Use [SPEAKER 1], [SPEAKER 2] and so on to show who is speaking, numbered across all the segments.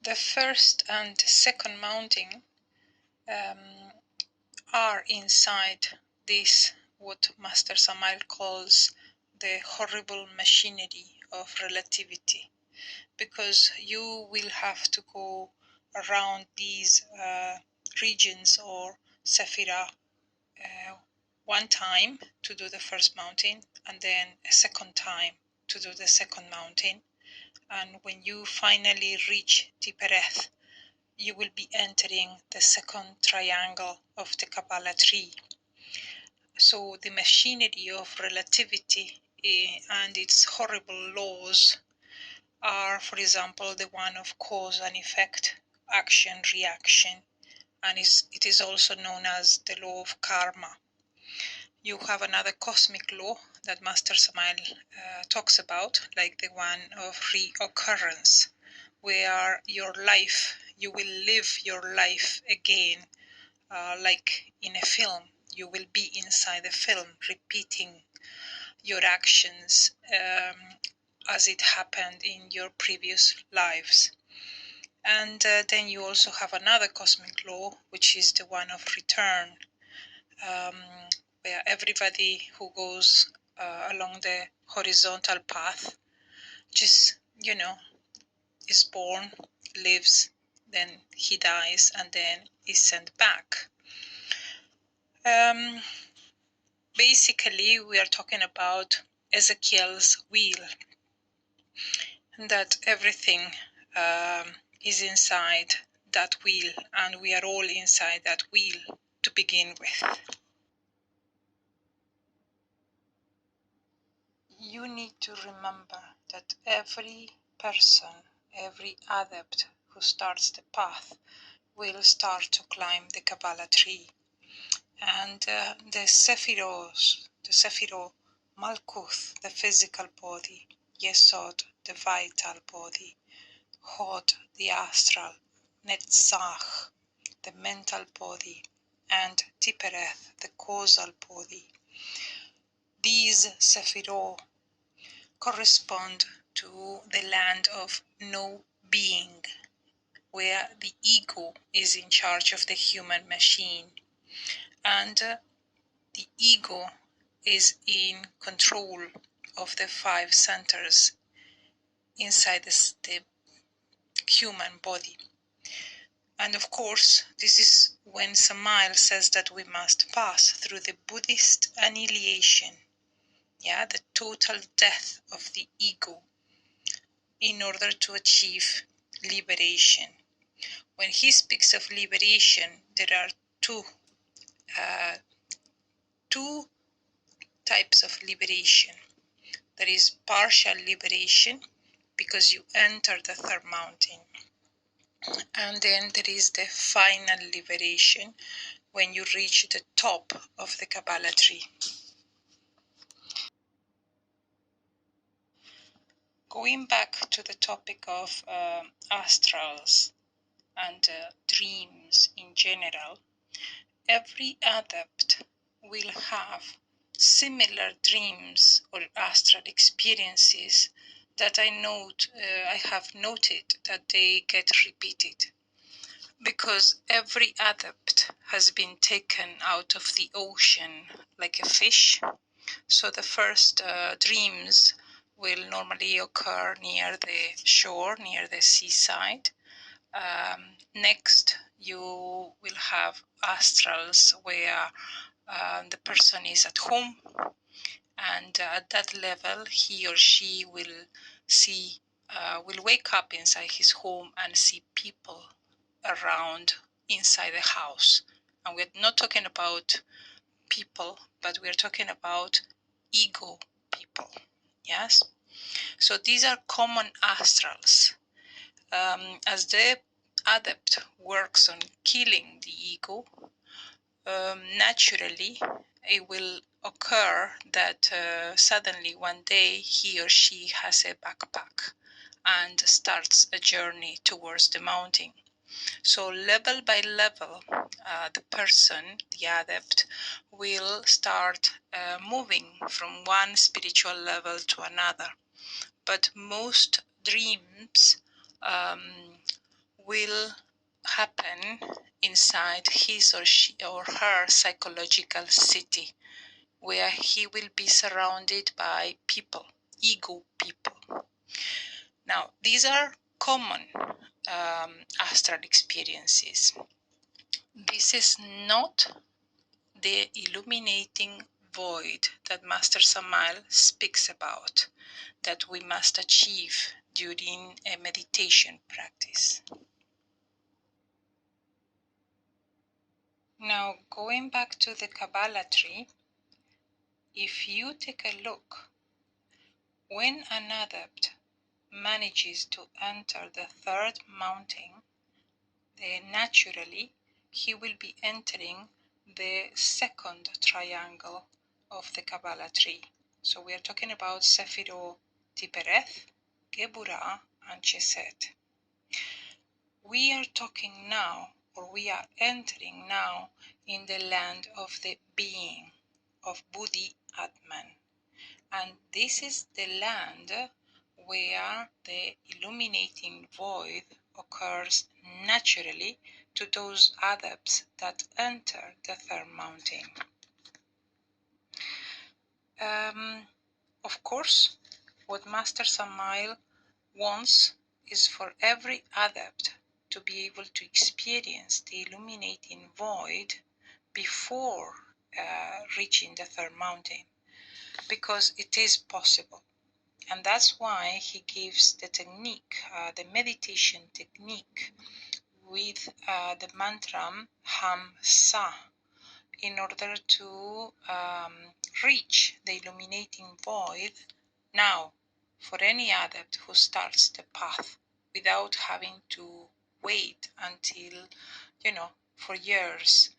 [SPEAKER 1] The first and second mountain are inside this, what Master Samael calls the horrible machinery of relativity, because you will have to go around these regions or sephira one time to do the first mountain, and then a second time to do the second mountain. And when you finally reach Tipereth, you will be entering the second triangle of the Kabbalah tree. So the machinery of relativity and its horrible laws are, for example, the one of cause and effect, action, reaction, and it is also known as the law of karma. You have another cosmic law that Master Samael talks about, like the one of reoccurrence, where your life, you will live your life again, like in a film. You will be inside the film, repeating your actions as it happened in your previous lives. And then you also have another cosmic law, which is the one of return, where everybody who goes along the horizontal path just, is born, lives, then he dies, and then is sent back. Basically, we are talking about Ezekiel's wheel, and that everything is inside that wheel, and we are all inside that wheel to begin with. You need to remember that every person, every adept who starts the path will start to climb the Kabbalah tree. And the Sephiro Malkuth, the physical body, Yesod, the vital body, Hod, the astral, Netzach, the mental body, and Tipereth, the causal body. These Sephiro correspond to the land of no being, where the ego is in charge of the human machine, and the ego is in control of the 5 centers inside the human body. And of course, this is when Samael says that we must pass through the Buddhist annihilation, the total death of the ego, in order to achieve liberation. When he speaks of liberation, there are two types of liberation. There is partial liberation, because you enter the third mountain. And then there is the final liberation, when you reach the top of the Kabbalah tree. Going back to the topic of astrals and dreams in general, every adept will have similar dreams or astral experiences that I have noted that they get repeated, because every adept has been taken out of the ocean like a fish. So the first dreams will normally occur near the shore, near the seaside. Next, you will have astrals where the person is at home, and at that level, he or she will wake up inside his home and see people around inside the house. And we're not talking about people, but we're talking about ego people. Yes? So these are common astrals. As the adept works on killing the ego, naturally it will occur that suddenly one day he or she has a backpack and starts a journey towards the mountain. So level by level, the person, the adept, will start moving from one spiritual level to another. But most dreams will happen inside his or she or her psychological city, where he will be surrounded by people, ego people. Now, these are common astral experiences. This is not the illuminating void that Master Samael speaks about, that we must achieve during a meditation practice. Now, going back to the Kabbalah tree, if you take a look, when an adept manages to enter the third mountain, then naturally he will be entering the second triangle of the Kabbalah tree. So we are talking about Sephiro Tipereth, Geburah, and Chesed. We are talking now, or we are entering now, in the land of the being, of Buddhi Atman. And this is the land where the illuminating void occurs naturally to those adepts that enter the third mountain. Of course, what Master Samael wants is for every adept to be able to experience the illuminating void before reaching the third mountain, because it is possible. And that's why he gives the technique, the meditation technique, with the mantra Ham Sa, in order to reach the illuminating void now, for any adept who starts the path without having to wait until, for years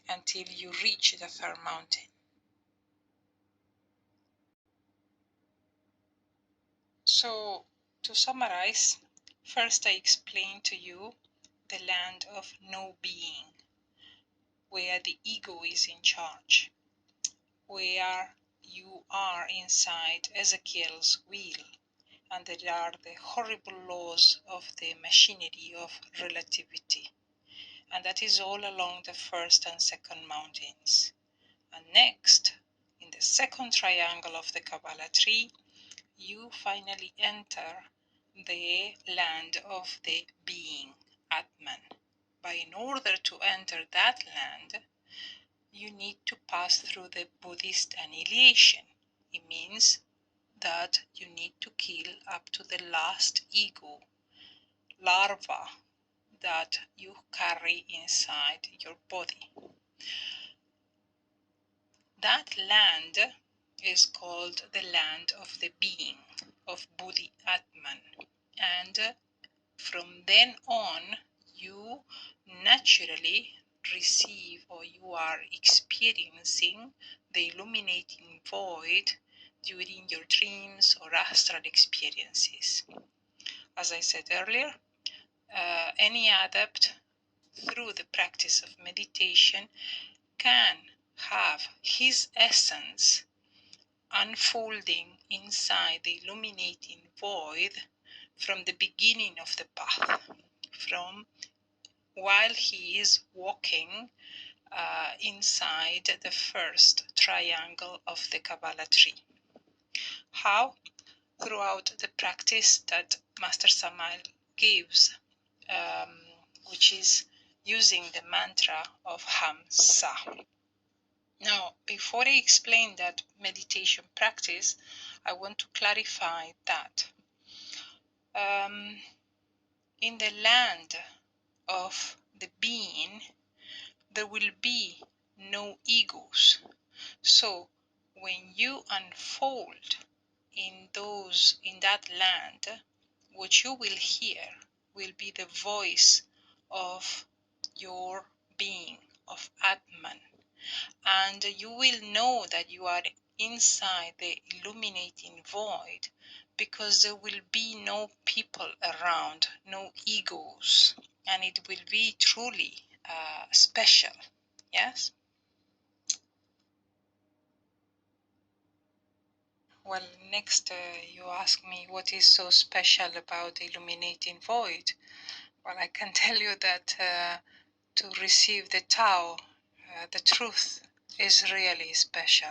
[SPEAKER 1] until you reach the third mountain. So, to summarize, first I explained to you the land of no being, where the ego is in charge, where you are inside Ezekiel's wheel, and there are the horrible laws of the machinery of relativity. And that is all along the first and second mountains. And next, in the second triangle of the Kabbalah tree, you finally enter the land of the being, Atman. But in order to enter that land, you need to pass through the Buddhist annihilation. It means that you need to kill up to the last ego, larva, that you carry inside your body. That land is called the land of the being, of Buddhi Atman. And from then on, you naturally receive, or you are experiencing, the illuminating void during your dreams or astral experiences. As I said earlier, any adept, through the practice of meditation, can have his essence unfolding inside the illuminating void from the beginning of the path, from while he is walking inside the first triangle of the Kabbalah tree. How? Throughout the practice that Master Samael gives, which is using the mantra of Ham Sa. Now, before I explain that meditation practice, I want to clarify that in the land of the being, there will be no egos. So when you unfold in that land, what you will hear will be the voice of your being, of Atman. And you will know that you are inside the illuminating void, because there will be no people around, no egos, and it will be truly special. Yes? Well, next you ask me what is so special about the illuminating void. Well, I can tell you that to receive the Tao, the truth, is really special.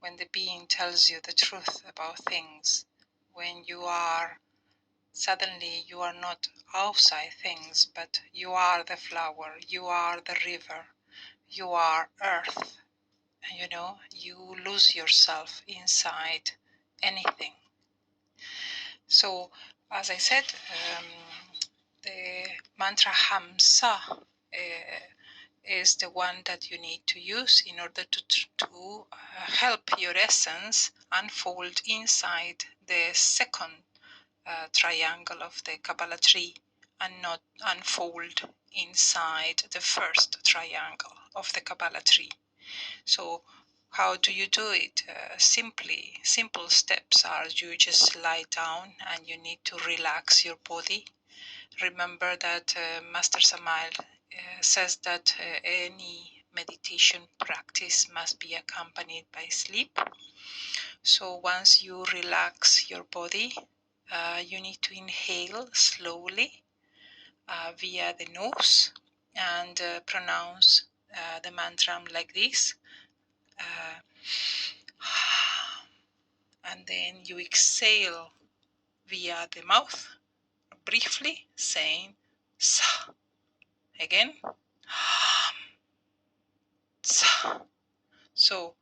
[SPEAKER 1] When the being tells you the truth about things, when you are suddenly you are not outside things, but you are the flower, you are the river, you are earth. You know, you lose yourself inside anything. So, as I said, the mantra Hamsa is the one that you need to use in order to help your essence unfold inside the second triangle of the Kabbalah tree and not unfold inside the first triangle of the Kabbalah tree. So how do you do it? Simple steps are you just lie down and you need to relax your body. Remember that Master Samael says that any meditation practice must be accompanied by sleep. So once you relax your body, you need to inhale slowly via the nose and pronounce the mantra like this. And then you exhale via the mouth briefly, saying Sa. Again. Sa. So,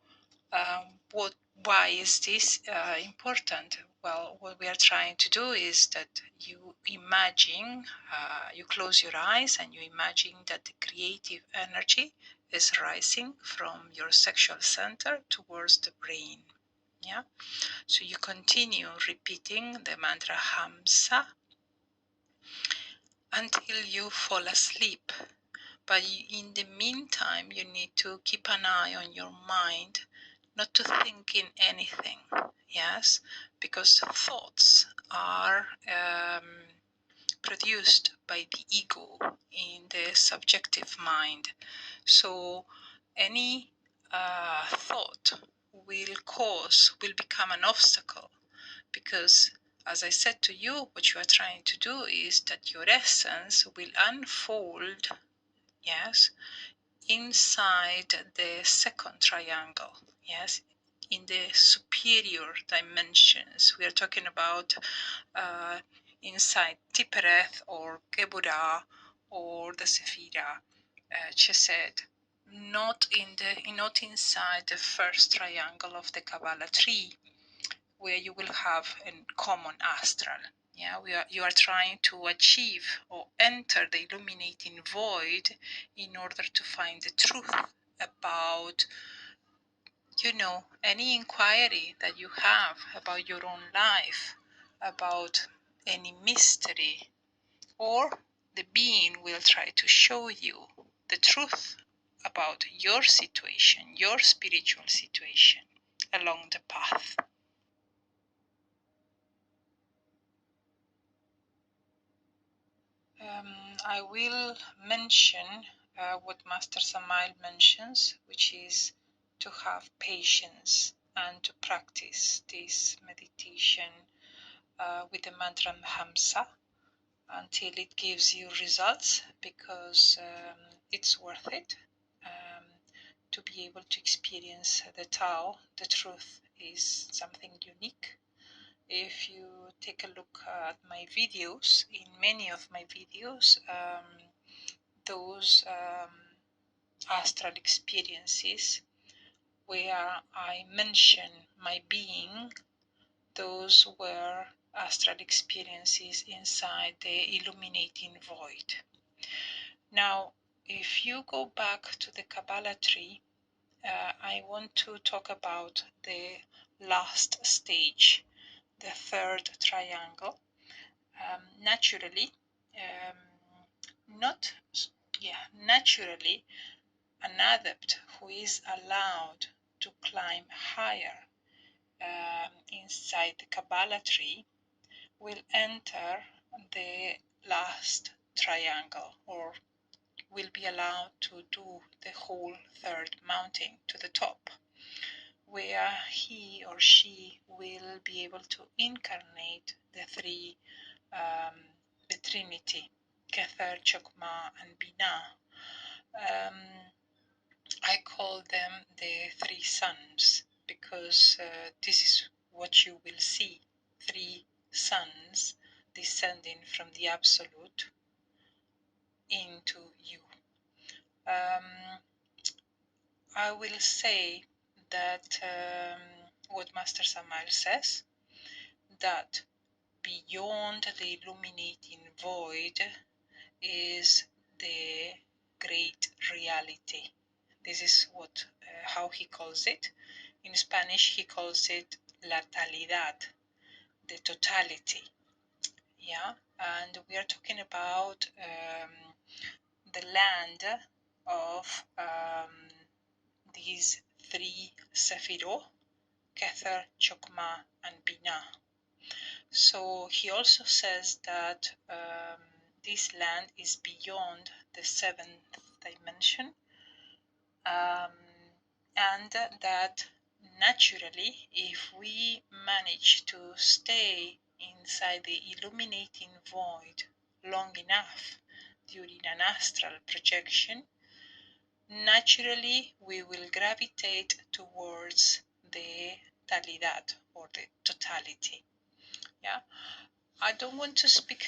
[SPEAKER 1] why is this important? Well, what we are trying to do is that you imagine, you close your eyes and you imagine that the creative energy is rising from your sexual center towards the brain. Yeah. So you continue repeating the mantra Hamsa until you fall asleep. But in the meantime, you need to keep an eye on your mind, not to think in anything. Yes, because thoughts are produced by the ego in the subjective mind. So any thought will become an obstacle, because as I said to you, what you are trying to do is that your essence will unfold, yes, inside the second triangle, yes, in the superior dimensions. We are talking about inside Tipereth or Geburah or the Sephira, Chesed, not inside the first triangle of the Kabbalah tree, where you will have a common astral. Yeah, you are trying to achieve or enter the illuminating void in order to find the truth about, any inquiry that you have about your own life, about any mystery, or the being will try to show you the truth about your situation, your spiritual situation along the path. I will mention what Master Samael mentions, which is to have patience and to practice this meditation with the mantra Hamsa until it gives you results, because it's worth it to be able to experience the Tao. The truth is something unique. If you take a look at my videos, in many of my videos, those astral experiences where I mention my being, those were astral experiences inside the illuminating void. Now, if you go back to the Kabbalah tree, I want to talk about the last stage, the third triangle. Naturally, an adept who is allowed to climb higher inside the Kabbalah tree will enter the last triangle, or will be allowed to do the whole third mountain to the top, where he or she will be able to incarnate the Trinity. Kether, Chokmah, and Binah. I call them the three suns because this is what you will see, three suns descending from the Absolute into you. I will say that what Master Samael says, that beyond the illuminating void is the great reality. This is what how he calls it. In Spanish, he calls it la talidad, the totality. Yeah, and we are talking about the land of these three Sephirot, Kether, Chokmah, and Binah. So he also says that this land is beyond the seventh dimension, and that naturally, if we manage to stay inside the illuminating void long enough during an astral projection, naturally we will gravitate towards the talidad, or the totality. Yeah, I don't want to speak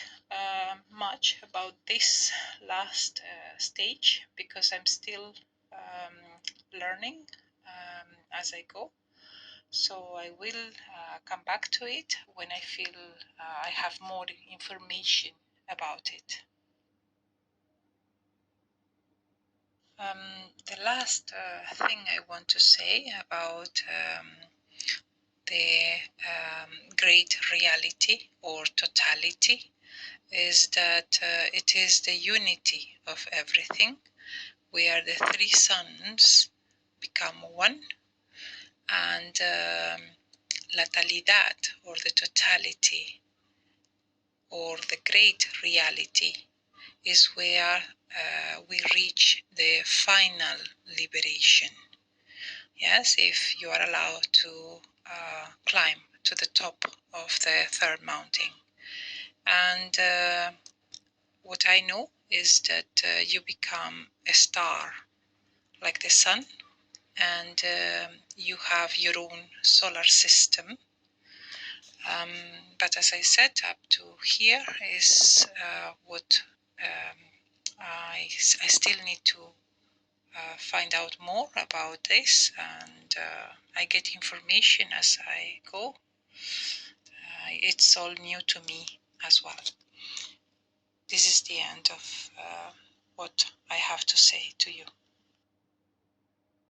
[SPEAKER 1] much about this last stage because I'm still learning as I go. So I will come back to it when I feel I have more information about it. The last thing I want to say about the great reality or totality is that it is the unity of everything, where the three suns become one, and la talidad, or the totality, or the great reality, is where we reach the final liberation. Yes, if you are allowed to climb to the top of the third mountain. And what I know is that you become a star like the sun, and you have your own solar system. But as I said, up to here is what I still need to find out more about this, and I get information as I go. It's all new to me as well. This is the end of what I have to say to you.